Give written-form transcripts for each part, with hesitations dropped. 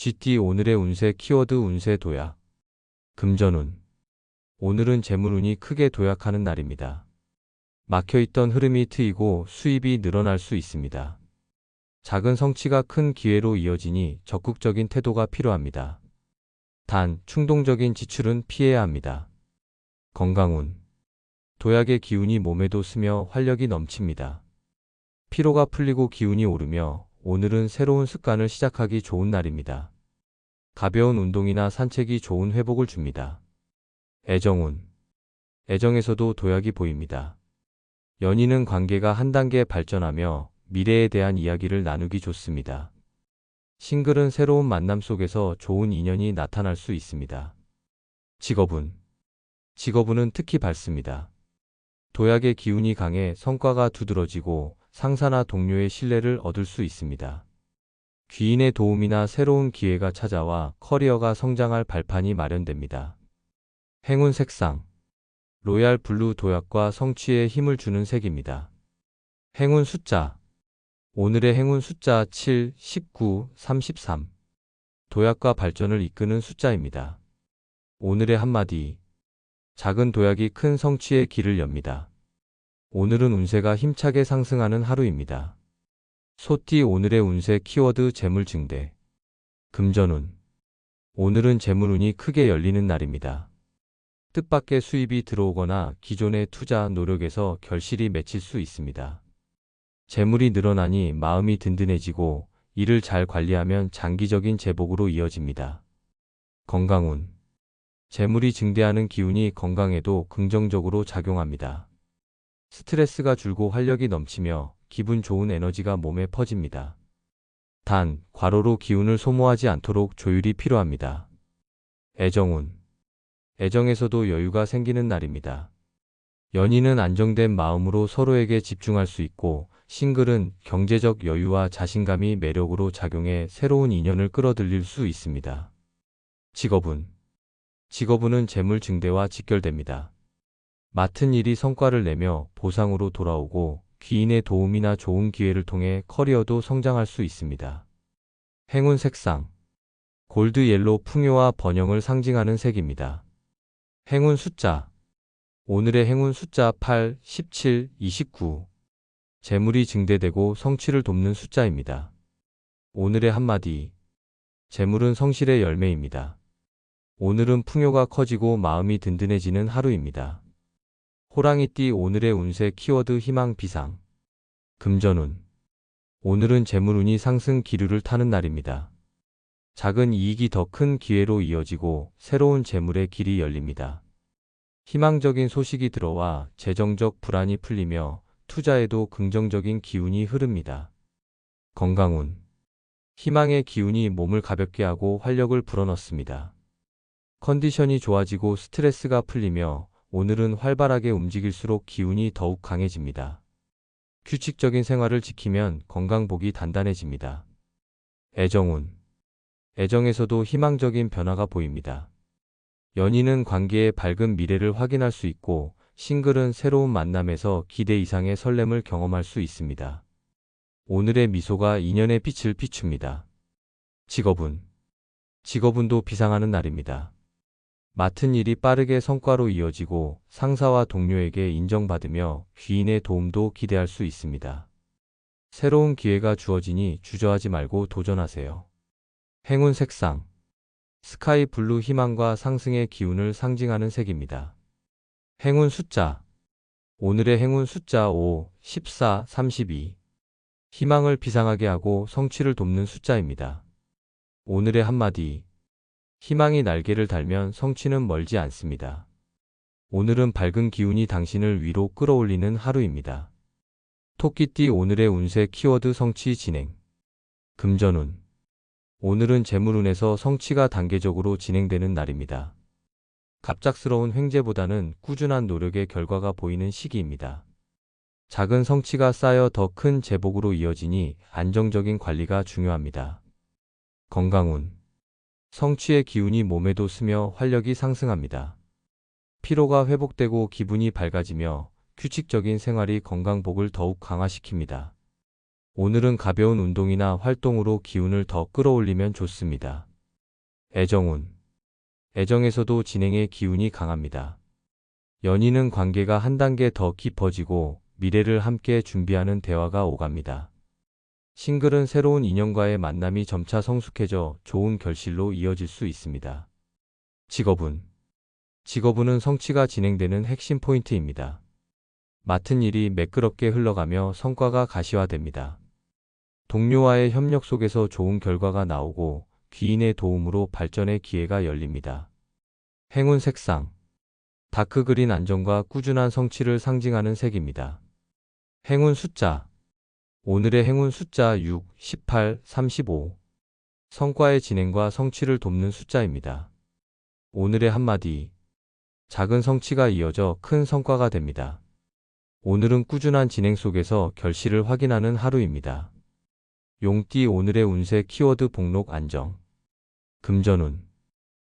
GT 오늘의 운세 키워드 운세 도약. 금전운. 오늘은 재물운이 크게 도약하는 날입니다. 막혀있던 흐름이 트이고 수입이 늘어날 수 있습니다. 작은 성취가 큰 기회로 이어지니 적극적인 태도가 필요합니다. 단, 충동적인 지출은 피해야 합니다. 건강운. 도약의 기운이 몸에도 스며 활력이 넘칩니다. 피로가 풀리고 기운이 오르며 오늘은 새로운 습관을 시작하기 좋은 날입니다. 가벼운 운동이나 산책이 좋은 회복을 줍니다. 애정운. 애정에서도 도약이 보입니다. 연인은 관계가 한 단계 발전하며 미래에 대한 이야기를 나누기 좋습니다. 싱글은 새로운 만남 속에서 좋은 인연이 나타날 수 있습니다. 직업운. 직업운은 특히 밝습니다. 도약의 기운이 강해 성과가 두드러지고 상사나 동료의 신뢰를 얻을 수 있습니다. 귀인의 도움이나 새로운 기회가 찾아와 커리어가 성장할 발판이 마련됩니다. 행운 색상. 로얄 블루 도약과 성취에 힘을 주는 색입니다. 행운 숫자. 오늘의 행운 숫자 7, 19, 33. 도약과 발전을 이끄는 숫자입니다. 오늘의 한마디. 작은 도약이 큰 성취의 길을 엽니다. 오늘은 운세가 힘차게 상승하는 하루입니다. 소띠 오늘의 운세 키워드 재물 증대. 금전운. 오늘은 재물운이 크게 열리는 날입니다. 뜻밖의 수입이 들어오거나 기존의 투자 노력에서 결실이 맺힐 수 있습니다. 재물이 늘어나니 마음이 든든해지고 일을 잘 관리하면 장기적인 제복으로 이어집니다. 건강운. 재물이 증대하는 기운이 건강에도 긍정적으로 작용합니다. 스트레스가 줄고 활력이 넘치며 기분 좋은 에너지가 몸에 퍼집니다. 단, 과로로 기운을 소모하지 않도록 조율이 필요합니다. 애정운. 애정에서도 여유가 생기는 날입니다. 연인은 안정된 마음으로 서로에게 집중할 수 있고, 싱글은 경제적 여유와 자신감이 매력으로 작용해 새로운 인연을 끌어들일 수 있습니다. 직업운. 직업운은 재물 증대와 직결됩니다. 맡은 일이 성과를 내며 보상으로 돌아오고 귀인의 도움이나 좋은 기회를 통해 커리어도 성장할 수 있습니다. 행운 색상. 골드 옐로우 풍요와 번영을 상징하는 색입니다. 행운 숫자. 오늘의 행운 숫자 8, 17, 29. 재물이 증대되고 성취를 돕는 숫자입니다. 오늘의 한마디. 재물은 성실의 열매입니다. 오늘은 풍요가 커지고 마음이 든든해지는 하루입니다. 호랑이띠 오늘의 운세 키워드 희망 비상. 금전운. 오늘은 재물운이 상승 기류를 타는 날입니다. 작은 이익이 더 큰 기회로 이어지고 새로운 재물의 길이 열립니다. 희망적인 소식이 들어와 재정적 불안이 풀리며 투자에도 긍정적인 기운이 흐릅니다. 건강운. 희망의 기운이 몸을 가볍게 하고 활력을 불어넣습니다. 컨디션이 좋아지고 스트레스가 풀리며 오늘은 활발하게 움직일수록 기운이 더욱 강해집니다. 규칙적인 생활을 지키면 건강복이 단단해집니다. 애정운. 애정에서도 희망적인 변화가 보입니다. 연인은 관계의 밝은 미래를 확인할 수 있고, 싱글은 새로운 만남에서 기대 이상의 설렘을 경험할 수 있습니다. 오늘의 미소가 인연의 빛을 비춥니다. 직업운. 직업운도 비상하는 날입니다. 맡은 일이 빠르게 성과로 이어지고 상사와 동료에게 인정받으며 귀인의 도움도 기대할 수 있습니다. 새로운 기회가 주어지니 주저하지 말고 도전하세요. 행운 색상. 스카이 블루 희망과 상승의 기운을 상징하는 색입니다. 행운 숫자. 오늘의 행운 숫자 5, 14, 32. 희망을 비상하게 하고 성취를 돕는 숫자입니다. 오늘의 한마디. 희망이 날개를 달면 성취는 멀지 않습니다. 오늘은 밝은 기운이 당신을 위로 끌어올리는 하루입니다. 토끼띠 오늘의 운세 키워드 성취 진행. 금전운. 오늘은 재물운에서 성취가 단계적으로 진행되는 날입니다. 갑작스러운 횡재보다는 꾸준한 노력의 결과가 보이는 시기입니다. 작은 성취가 쌓여 더 큰 제복으로 이어지니 안정적인 관리가 중요합니다. 건강운. 성취의 기운이 몸에도 스며 활력이 상승합니다. 피로가 회복되고 기분이 밝아지며 규칙적인 생활이 건강복을 더욱 강화시킵니다. 오늘은 가벼운 운동이나 활동으로 기운을 더 끌어올리면 좋습니다. 애정운. 애정에서도 진행의 기운이 강합니다. 연인은 관계가 한 단계 더 깊어지고 미래를 함께 준비하는 대화가 오갑니다. 싱글은 새로운 인연과의 만남이 점차 성숙해져 좋은 결실로 이어질 수 있습니다. 직업운. 직업운은 성취가 진행되는 핵심 포인트입니다. 맡은 일이 매끄럽게 흘러가며 성과가 가시화됩니다. 동료와의 협력 속에서 좋은 결과가 나오고 귀인의 도움으로 발전의 기회가 열립니다. 행운 색상. 다크그린 안정과 꾸준한 성취를 상징하는 색입니다. 행운 숫자. 오늘의 행운 숫자 6, 18, 35. 성과의 진행과 성취를 돕는 숫자입니다. 오늘의 한마디. 작은 성취가 이어져 큰 성과가 됩니다. 오늘은 꾸준한 진행 속에서 결실을 확인하는 하루입니다. 용띠 오늘의 운세 키워드 복록 안정. 금전운.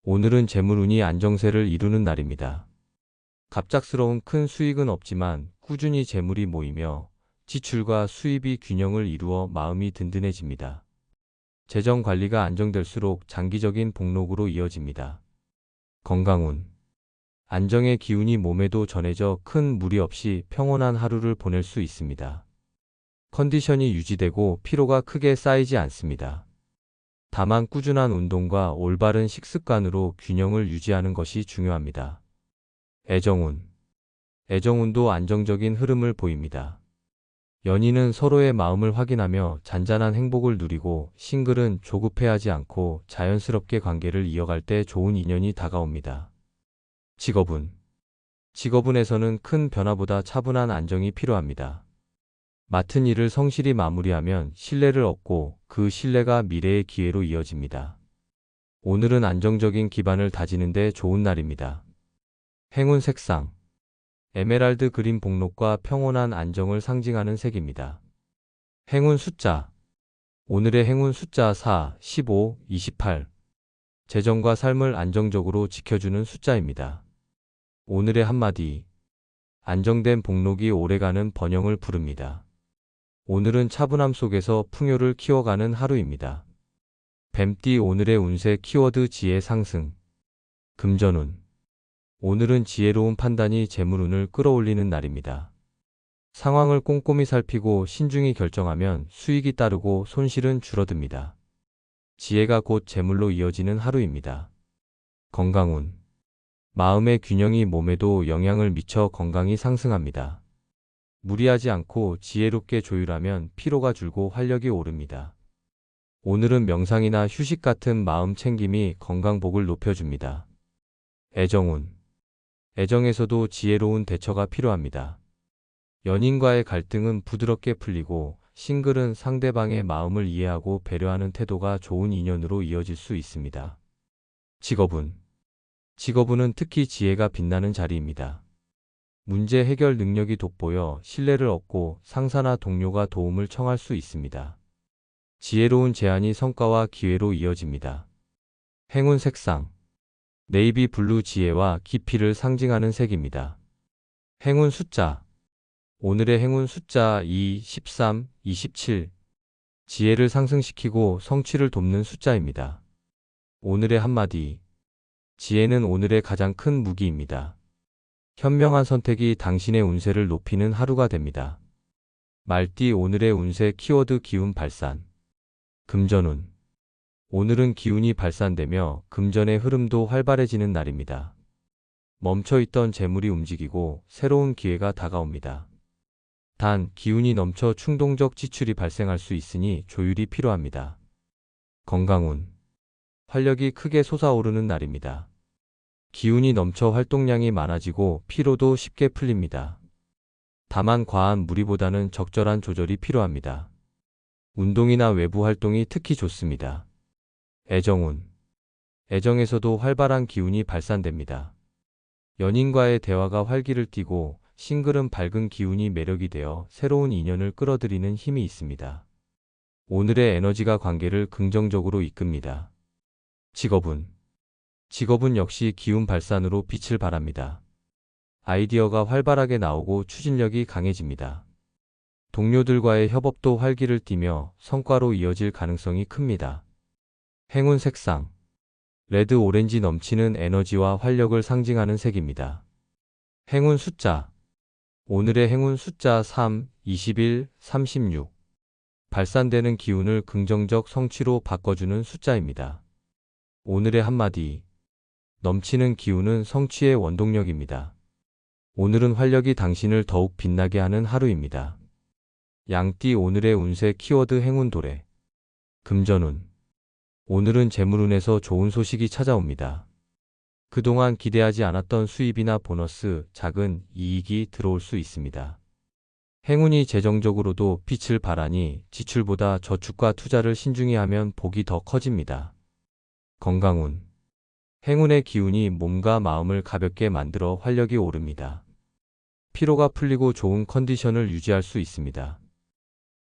오늘은 재물운이 안정세를 이루는 날입니다. 갑작스러운 큰 수익은 없지만 꾸준히 재물이 모이며 지출과 수입이 균형을 이루어 마음이 든든해집니다. 재정 관리가 안정될수록 장기적인 복록으로 이어집니다. 건강운. 안정의 기운이 몸에도 전해져 큰 무리 없이 평온한 하루를 보낼 수 있습니다. 컨디션이 유지되고 피로가 크게 쌓이지 않습니다. 다만 꾸준한 운동과 올바른 식습관으로 균형을 유지하는 것이 중요합니다. 애정운. 애정운도 안정적인 흐름을 보입니다. 연인은 서로의 마음을 확인하며 잔잔한 행복을 누리고 싱글은 조급해하지 않고 자연스럽게 관계를 이어갈 때 좋은 인연이 다가옵니다. 직업운. 직업운에서는 큰 변화보다 차분한 안정이 필요합니다. 맡은 일을 성실히 마무리하면 신뢰를 얻고 그 신뢰가 미래의 기회로 이어집니다. 오늘은 안정적인 기반을 다지는 데 좋은 날입니다. 행운 색상. 에메랄드 그린 복록과 평온한 안정을 상징하는 색입니다. 행운 숫자. 오늘의 행운 숫자 4, 15, 28. 재정과 삶을 안정적으로 지켜주는 숫자입니다. 오늘의 한마디. 안정된 복록이 오래가는 번영을 부릅니다. 오늘은 차분함 속에서 풍요를 키워가는 하루입니다. 뱀띠 오늘의 운세 키워드 지혜 상승. 금전운. 오늘은 지혜로운 판단이 재물운을 끌어올리는 날입니다. 상황을 꼼꼼히 살피고 신중히 결정하면 수익이 따르고 손실은 줄어듭니다. 지혜가 곧 재물로 이어지는 하루입니다. 건강운. 마음의 균형이 몸에도 영향을 미쳐 건강이 상승합니다. 무리하지 않고 지혜롭게 조율하면 피로가 줄고 활력이 오릅니다. 오늘은 명상이나 휴식 같은 마음 챙김이 건강복을 높여줍니다. 애정운. 애정에서도 지혜로운 대처가 필요합니다. 연인과의 갈등은 부드럽게 풀리고 싱글은 상대방의 마음을 이해하고 배려하는 태도가 좋은 인연으로 이어질 수 있습니다. 직업운. 직업운은 특히 지혜가 빛나는 자리입니다. 문제 해결 능력이 돋보여 신뢰를 얻고 상사나 동료가 도움을 청할 수 있습니다. 지혜로운 제안이 성과와 기회로 이어집니다. 행운 색상. 네이비 블루 지혜와 깊이를 상징하는 색입니다. 행운 숫자. 오늘의 행운 숫자 2, 13, 27. 지혜를 상승시키고 성취를 돕는 숫자입니다. 오늘의 한마디. 지혜는 오늘의 가장 큰 무기입니다. 현명한 선택이 당신의 운세를 높이는 하루가 됩니다. 말띠 오늘의 운세 키워드 기운 발산. 금전운. 오늘은 기운이 발산되며 금전의 흐름도 활발해지는 날입니다. 멈춰있던 재물이 움직이고 새로운 기회가 다가옵니다. 단, 기운이 넘쳐 충동적 지출이 발생할 수 있으니 조율이 필요합니다. 건강운. 활력이 크게 솟아오르는 날입니다. 기운이 넘쳐 활동량이 많아지고 피로도 쉽게 풀립니다. 다만 과한 무리보다는 적절한 조절이 필요합니다. 운동이나 외부 활동이 특히 좋습니다. 애정운. 애정에서도 활발한 기운이 발산됩니다. 연인과의 대화가 활기를 띠고 싱글은 밝은 기운이 매력이 되어 새로운 인연을 끌어들이는 힘이 있습니다. 오늘의 에너지가 관계를 긍정적으로 이끕니다. 직업운. 직업은 역시 기운 발산으로 빛을 발합니다. 아이디어가 활발하게 나오고 추진력이 강해집니다. 동료들과의 협업도 활기를 띠며 성과로 이어질 가능성이 큽니다. 행운 색상. 레드 오렌지 넘치는 에너지와 활력을 상징하는 색입니다. 행운 숫자. 오늘의 행운 숫자 3, 21, 36. 발산되는 기운을 긍정적 성취로 바꿔주는 숫자입니다. 오늘의 한마디. 넘치는 기운은 성취의 원동력입니다. 오늘은 활력이 당신을 더욱 빛나게 하는 하루입니다. 양띠 오늘의 운세 키워드 행운 도래. 금전운. 오늘은 재물운에서 좋은 소식이 찾아옵니다. 그동안 기대하지 않았던 수입이나 보너스, 작은 이익이 들어올 수 있습니다. 행운이 재정적으로도 빛을 발하니 지출보다 저축과 투자를 신중히 하면 복이 더 커집니다. 건강운. 행운의 기운이 몸과 마음을 가볍게 만들어 활력이 오릅니다. 피로가 풀리고 좋은 컨디션을 유지할 수 있습니다.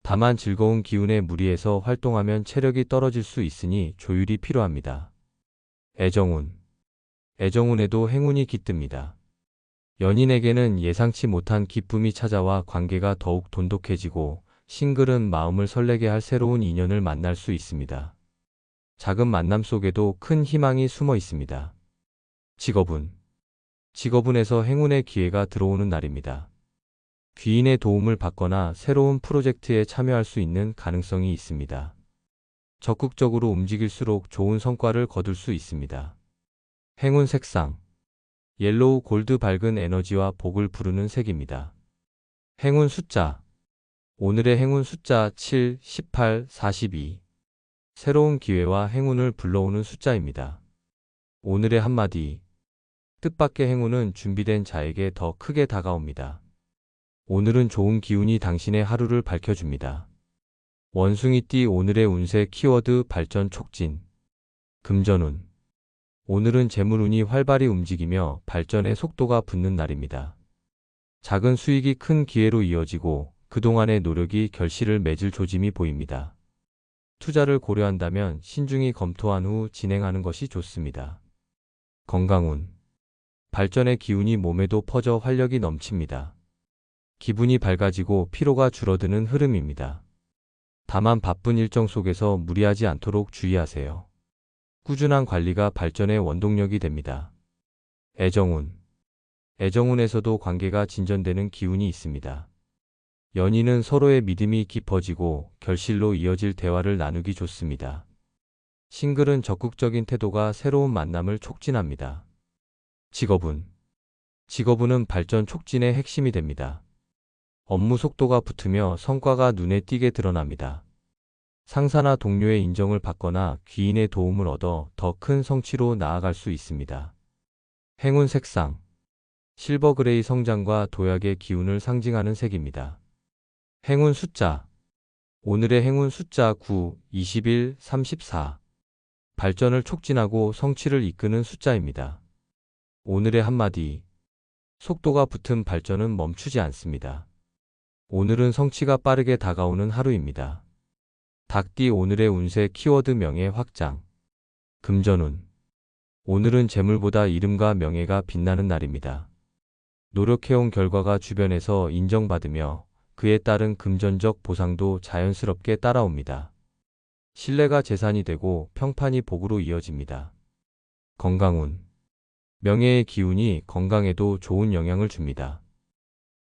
다만 즐거운 기운에 무리해서 활동하면 체력이 떨어질 수 있으니 조율이 필요합니다. 애정운. 애정운에도 행운이 깃듭니다. 연인에게는 예상치 못한 기쁨이 찾아와 관계가 더욱 돈독해지고 싱글은 마음을 설레게 할 새로운 인연을 만날 수 있습니다. 작은 만남 속에도 큰 희망이 숨어 있습니다. 직업운. 직업운에서 행운의 기회가 들어오는 날입니다. 귀인의 도움을 받거나 새로운 프로젝트에 참여할 수 있는 가능성이 있습니다. 적극적으로 움직일수록 좋은 성과를 거둘 수 있습니다. 행운 색상. 옐로우 골드 밝은 에너지와 복을 부르는 색입니다. 행운 숫자. 오늘의 행운 숫자 7, 18, 42. 새로운 기회와 행운을 불러오는 숫자입니다. 오늘의 한마디. 뜻밖의 행운은 준비된 자에게 더 크게 다가옵니다. 오늘은 좋은 기운이 당신의 하루를 밝혀줍니다. 원숭이띠 오늘의 운세 키워드 발전 촉진. 금전운. 오늘은 재물운이 활발히 움직이며 발전의 속도가 붙는 날입니다. 작은 수익이 큰 기회로 이어지고 그동안의 노력이 결실을 맺을 조짐이 보입니다. 투자를 고려한다면 신중히 검토한 후 진행하는 것이 좋습니다. 건강운. 발전의 기운이 몸에도 퍼져 활력이 넘칩니다. 기분이 밝아지고 피로가 줄어드는 흐름입니다. 다만 바쁜 일정 속에서 무리하지 않도록 주의하세요. 꾸준한 관리가 발전의 원동력이 됩니다. 애정운. 애정운에서도 관계가 진전되는 기운이 있습니다. 연인은 서로의 믿음이 깊어지고 결실로 이어질 대화를 나누기 좋습니다. 싱글은 적극적인 태도가 새로운 만남을 촉진합니다. 직업운. 직업운은 발전 촉진의 핵심이 됩니다. 업무 속도가 붙으며 성과가 눈에 띄게 드러납니다. 상사나 동료의 인정을 받거나 귀인의 도움을 얻어 더 큰 성취로 나아갈 수 있습니다. 행운 색상. 실버 그레이 성장과 도약의 기운을 상징하는 색입니다. 행운 숫자. 오늘의 행운 숫자 9, 21, 34. 발전을 촉진하고 성취를 이끄는 숫자입니다. 오늘의 한마디. 속도가 붙은 발전은 멈추지 않습니다. 오늘은 성취가 빠르게 다가오는 하루입니다. 닭띠 오늘의 운세 키워드 명예 확장. 금전운. 오늘은 재물보다 이름과 명예가 빛나는 날입니다. 노력해온 결과가 주변에서 인정받으며 그에 따른 금전적 보상도 자연스럽게 따라옵니다. 신뢰가 재산이 되고 평판이 복으로 이어집니다. 건강운. 명예의 기운이 건강에도 좋은 영향을 줍니다.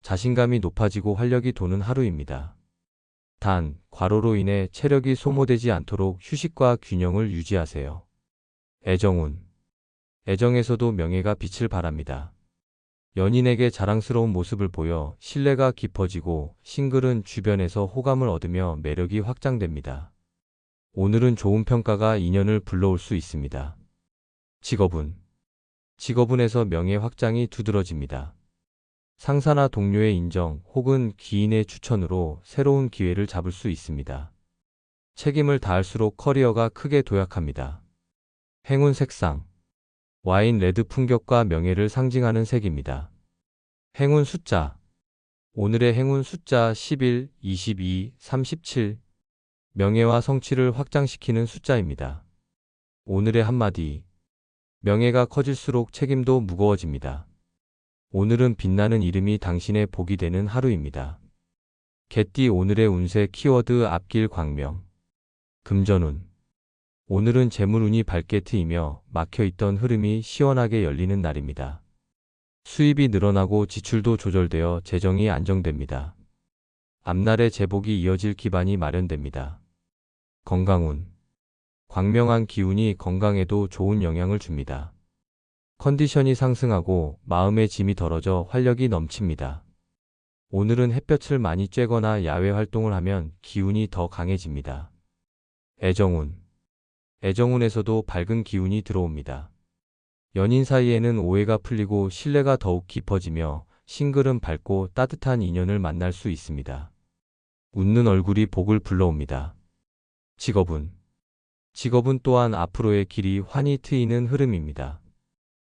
자신감이 높아지고 활력이 도는 하루입니다. 단, 과로로 인해 체력이 소모되지 않도록 휴식과 균형을 유지하세요. 애정운. 애정에서도 명예가 빛을 발합니다. 연인에게 자랑스러운 모습을 보여 신뢰가 깊어지고 싱글은 주변에서 호감을 얻으며 매력이 확장됩니다. 오늘은 좋은 평가가 인연을 불러올 수 있습니다. 직업운. 직업운에서 명예 확장이 두드러집니다. 상사나 동료의 인정 혹은 귀인의 추천으로 새로운 기회를 잡을 수 있습니다. 책임을 다할수록 커리어가 크게 도약합니다. 행운 색상. 와인 레드 품격과 명예를 상징하는 색입니다. 행운 숫자. 오늘의 행운 숫자 11, 22, 37. 명예와 성취를 확장시키는 숫자입니다. 오늘의 한마디. 명예가 커질수록 책임도 무거워집니다. 오늘은 빛나는 이름이 당신의 복이 되는 하루입니다. 개띠 오늘의 운세 키워드 앞길 광명. 금전운. 오늘은 재물운이 밝게 트이며 막혀있던 흐름이 시원하게 열리는 날입니다. 수입이 늘어나고 지출도 조절되어 재정이 안정됩니다. 앞날의 제복이 이어질 기반이 마련됩니다. 건강운. 광명한 기운이 건강에도 좋은 영향을 줍니다. 컨디션이 상승하고 마음의 짐이 덜어져 활력이 넘칩니다. 오늘은 햇볕을 많이 쬐거나 야외 활동을 하면 기운이 더 강해집니다. 애정운. 애정운에서도 밝은 기운이 들어옵니다. 연인 사이에는 오해가 풀리고 신뢰가 더욱 깊어지며 싱글은 밝고 따뜻한 인연을 만날 수 있습니다. 웃는 얼굴이 복을 불러옵니다. 직업운. 직업은 또한 앞으로의 길이 환히 트이는 흐름입니다.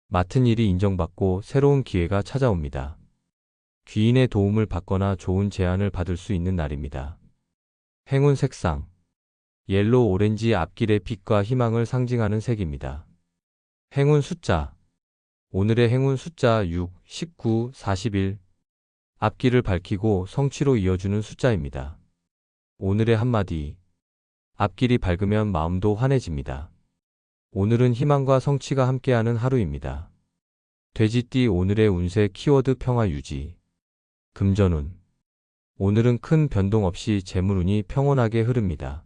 맡은 일이 인정받고 새로운 기회가 찾아옵니다. 귀인의 도움을 받거나 좋은 제안을 받을 수 있는 날입니다. 행운 색상. 옐로우 오렌지 앞길의 빛과 희망을 상징하는 색입니다. 행운 숫자. 오늘의 행운 숫자 6, 19, 41. 앞길을 밝히고 성취로 이어주는 숫자입니다. 오늘의 한마디. 앞길이 밝으면 마음도 환해집니다. 오늘은 희망과 성취가 함께하는 하루입니다. 돼지띠 오늘의 운세 키워드 평화 유지. 금전운. 오늘은 큰 변동 없이 재물운이 평온하게 흐릅니다.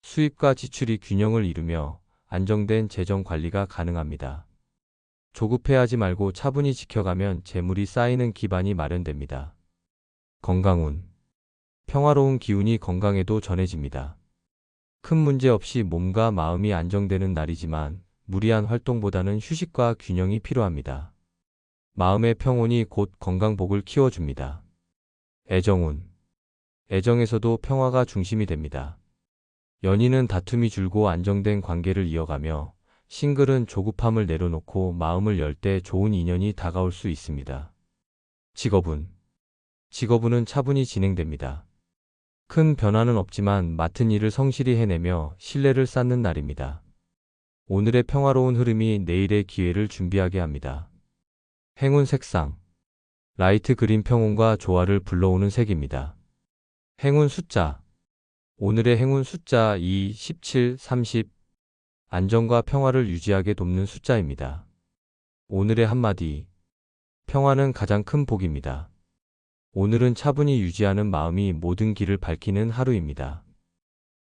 수입과 지출이 균형을 이루며 안정된 재정 관리가 가능합니다. 조급해하지 말고 차분히 지켜가면 재물이 쌓이는 기반이 마련됩니다. 건강운. 평화로운 기운이 건강에도 전해집니다. 큰 문제 없이 몸과 마음이 안정되는 날이지만 무리한 활동보다는 휴식과 균형이 필요합니다. 마음의 평온이 곧 건강복을 키워줍니다. 애정운. 애정에서도 평화가 중심이 됩니다. 연인은 다툼이 줄고 안정된 관계를 이어가며 싱글은 조급함을 내려놓고 마음을 열 때 좋은 인연이 다가올 수 있습니다. 직업운. 직업운은 차분히 진행됩니다. 큰 변화는 없지만 맡은 일을 성실히 해내며 신뢰를 쌓는 날입니다. 오늘의 평화로운 흐름이 내일의 기회를 준비하게 합니다. 행운 색상. 라이트 그린 평온과 조화를 불러오는 색입니다. 행운 숫자. 오늘의 행운 숫자 2, 17, 30. 안정과 평화를 유지하게 돕는 숫자입니다. 오늘의 한마디. 평화는 가장 큰 복입니다. 오늘은 차분히 유지하는 마음이 모든 길을 밝히는 하루입니다.